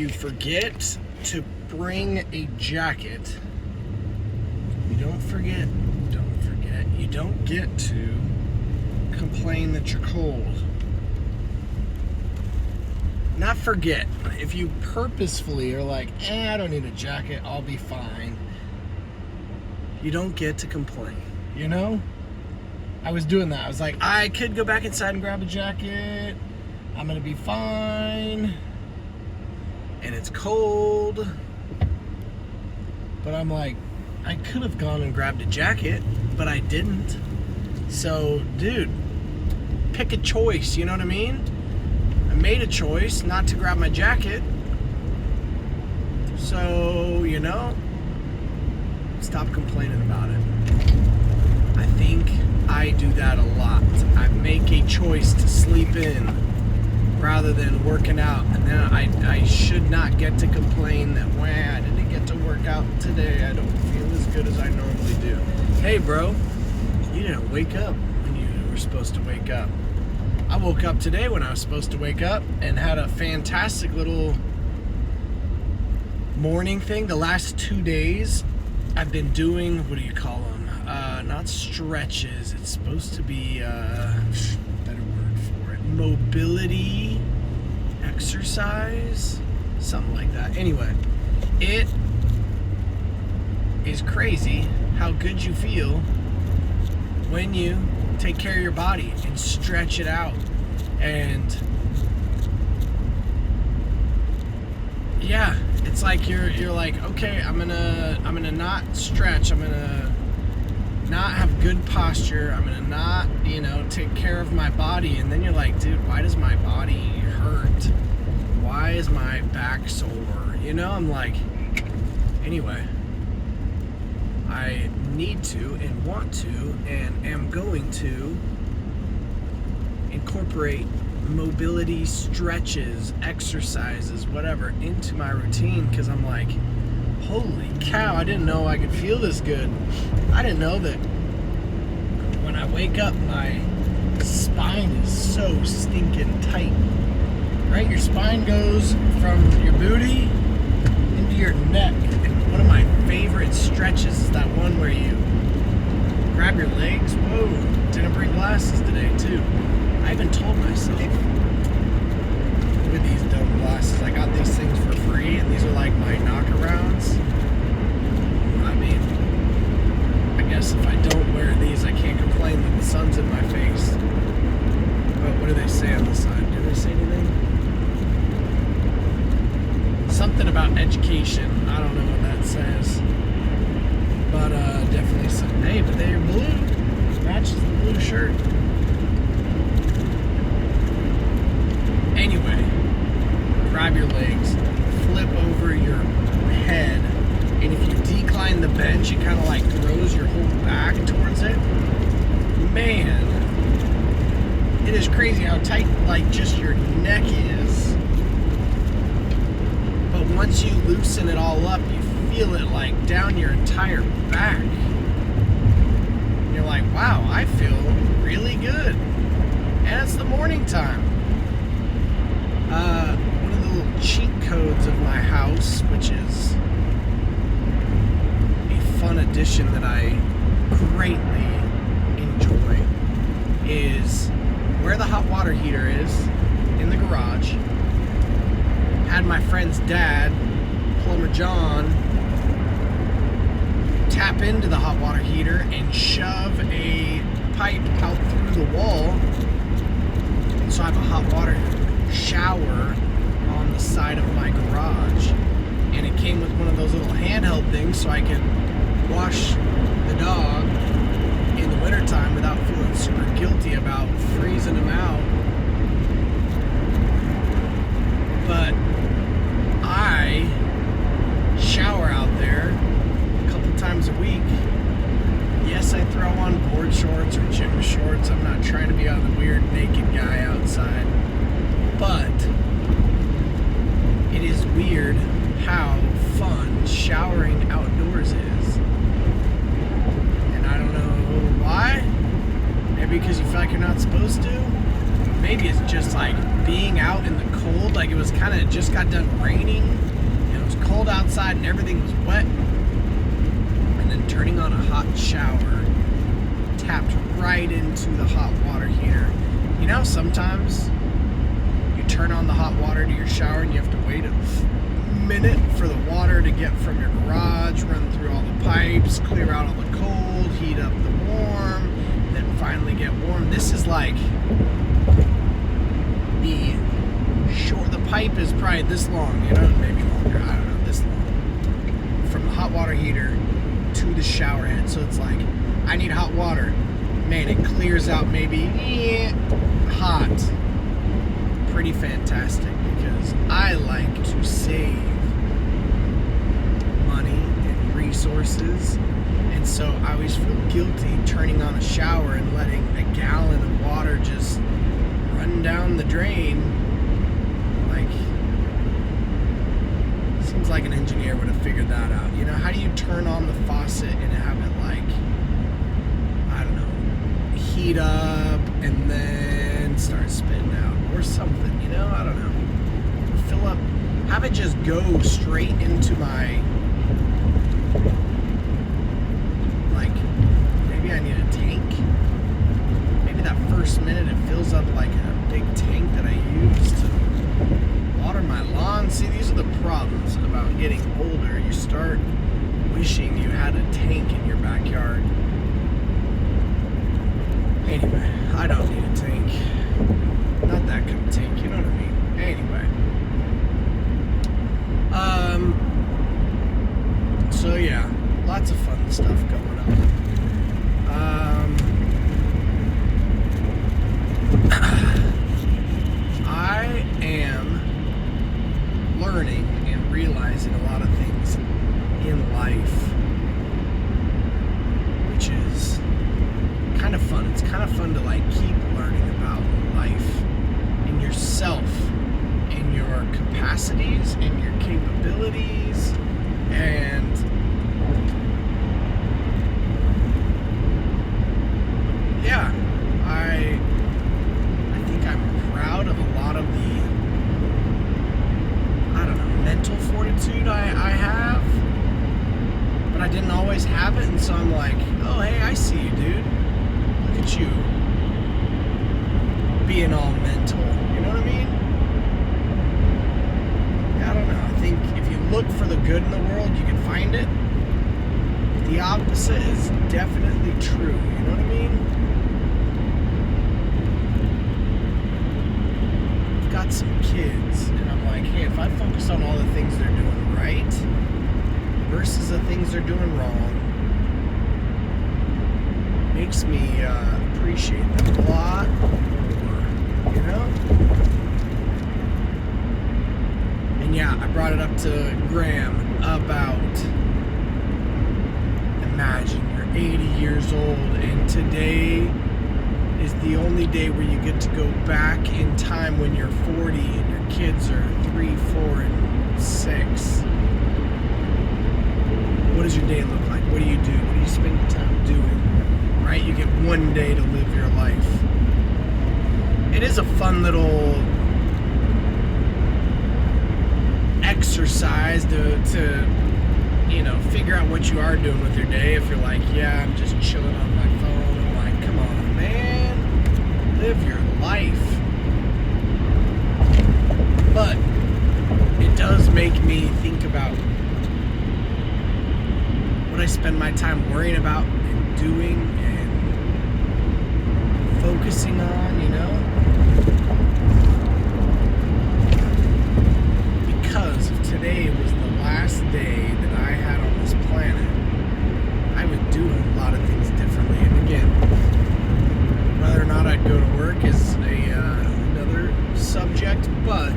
you forget to bring a jacket, you don't get to complain that you're cold. Not forget. If you purposefully are like, I don't need a jacket, I'll be fine, you don't get to complain, you know? I was doing that. I was like, I could go back inside and grab a jacket. I'm gonna be fine. And it's cold. But I'm like, I could have gone and grabbed a jacket, but I didn't. So, dude, pick a choice, you know what I mean? I made a choice not to grab my jacket. So, you know, stop complaining about it. I think I do that a lot. I make a choice to sleep in rather than working out, and then I should not get to complain that, I didn't get to work out today. I don't feel as good as I normally do. Hey, bro, you didn't wake up when you were supposed to wake up. I woke up today when I was supposed to wake up and had a fantastic little morning thing. The last 2 days, I've been doing, what do you call them? Not stretches. It's supposed to be better word for it. Mobility exercise, something like that. Anyway, it is crazy how good you feel when you take care of your body and stretch it out. And yeah, it's like you're like, okay, I'm gonna not stretch, I'm gonna not have good posture, I'm gonna not, take care of my body. And then you're like, dude, why does my body hurt? Why is my back sore? I'm like, anyway, I need to and want to and am going to incorporate mobility stretches, exercises, whatever, into my routine, because I'm like, holy cow, I didn't know I could feel this good. I didn't know that when I wake up, my spine is so stinking tight. Right? Your spine goes from your booty into your neck. And one of my favorite stretches is that one where you grab your legs. Whoa, didn't bring glasses today, too. I even told myself, with these dumb glasses, I got these things for free, and these are like my knockarounds. I mean, I guess if I don't wear these, I can't complain that the sun's in my face. But what do they say on the side? Do they say anything? Something about education. I don't know what that says. But definitely some. Hey, but they're blue. Matches the blue shirt. Anyway, grab your legs, flip over your head, and if you decline the bench, it kind of like throws your whole back towards it. Man, it is crazy how tight like just your neck is. But once you loosen it all up, you feel it like down your entire back. And you're like, wow, I feel really good. And it's the morning time. One of the little cheat codes of my house, which is a fun addition that I greatly enjoy, is where the hot water heater is in the garage. Had my friend's dad, Plumber John, tap into the hot water heater and shove a pipe out through the wall. And so I have a hot water shower on the side of my garage, and it came with one of those little handheld things so I could wash the dog in the wintertime without feeling super guilty about freezing him out. But I shower out there a couple times a week. Yes, I throw on board shorts or gym shorts. I'm not trying to be the weird naked guy outside. But it is weird how fun showering outdoors is. And I don't know why. Maybe because you feel like you're not supposed to. is just like being out in the cold. Like it was kind of just got done raining, and it was cold outside, and everything was wet. And then turning on a hot shower, tapped right into the hot water heater. You know, sometimes you turn on the hot water to your shower, and you have to wait a minute for the water to get from your garage, run through all the pipes, clear out all the cold, heat up the warm, then finally get warm. This is like the pipe is probably this long, you know, maybe longer, I don't know, this long, from the hot water heater to the shower head. So it's like, I need hot water, man, it clears out maybe hot. Pretty fantastic, because I like to save money and resources, and so I always feel guilty turning on a shower and letting a gallon of water just run down the drain. Like, seems like an engineer would have figured that out. You know, how do you turn on the faucet and have it, like, I don't know, heat up and then start spitting out or something, you know? I don't know. Fill up, have it just go straight into my, like, maybe I need a tank. Maybe that first minute it fills up like a big tank that I use to water my lawn. See, these are the problems about getting older. You start wishing you had a tank in your backyard. Anyway, I don't need a tank. Not that kind of tank, you know what I mean? Anyway. So yeah, lots of fun stuff going on. I am learning and realizing a lot of things in life, which is kind of fun. It's kind of fun to like keep learning about life and yourself and your capacities and your capabilities, and yeah, I think I'm proud of a lot of the, I don't know, mental fortitude I have, but I didn't always have it, and so I'm like, oh hey, I see you, dude. Look at you being all mental, you know what I mean? I don't know, I think if you look for the good in the world, you can find it. The opposite is definitely true, you know what I mean? I've got some kids, and I'm like, hey, if I focus on all the things they're doing right versus the things they're doing wrong, makes me appreciate them a lot more, you know? And yeah, I brought it up to Graham about, imagine you're 80 years old and today is the only day where you get to go back in time when you're 40 and your kids are 3, 4, and 6. What does your day look like? What do you do? What do you spend your time doing? Right? You get one day to live your life. It is a fun little exercise to you know, figure out what you are doing with your day. If you're like, yeah, I'm just chilling on my phone, I'm like, come on, man, live your life. But it does make me think about what I spend my time worrying about and doing and focusing on, you know? Because if today was the last day that I had on this planet, I would do a lot of things differently. And again, whether or not I'd go to work is another subject, but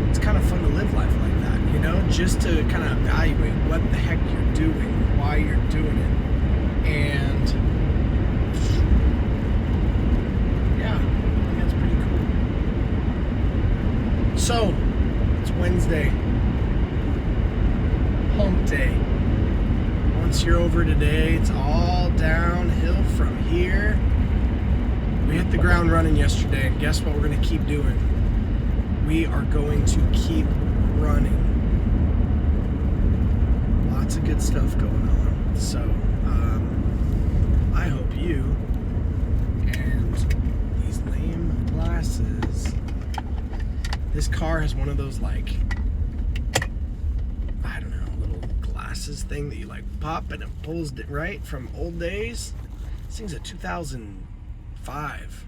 it's kind of fun to live life like that, you know, just to kind of evaluate what the heck you're doing, why you're doing it, and ground running yesterday, and guess what we're going to keep doing? We are going to keep running. Lots of good stuff going on. So, I hope you and these lame glasses. This car has one of those, like, I don't know, little glasses thing that you like pop and it pulls it right from old days. This thing's a 2005.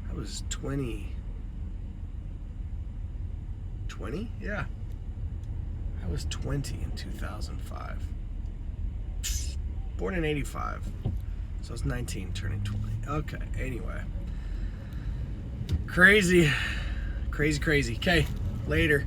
I was 20. 20? Yeah. I was 20 in 2005. Born in 85. So I was 19 turning 20. Okay, anyway. Crazy. Crazy. Okay, later.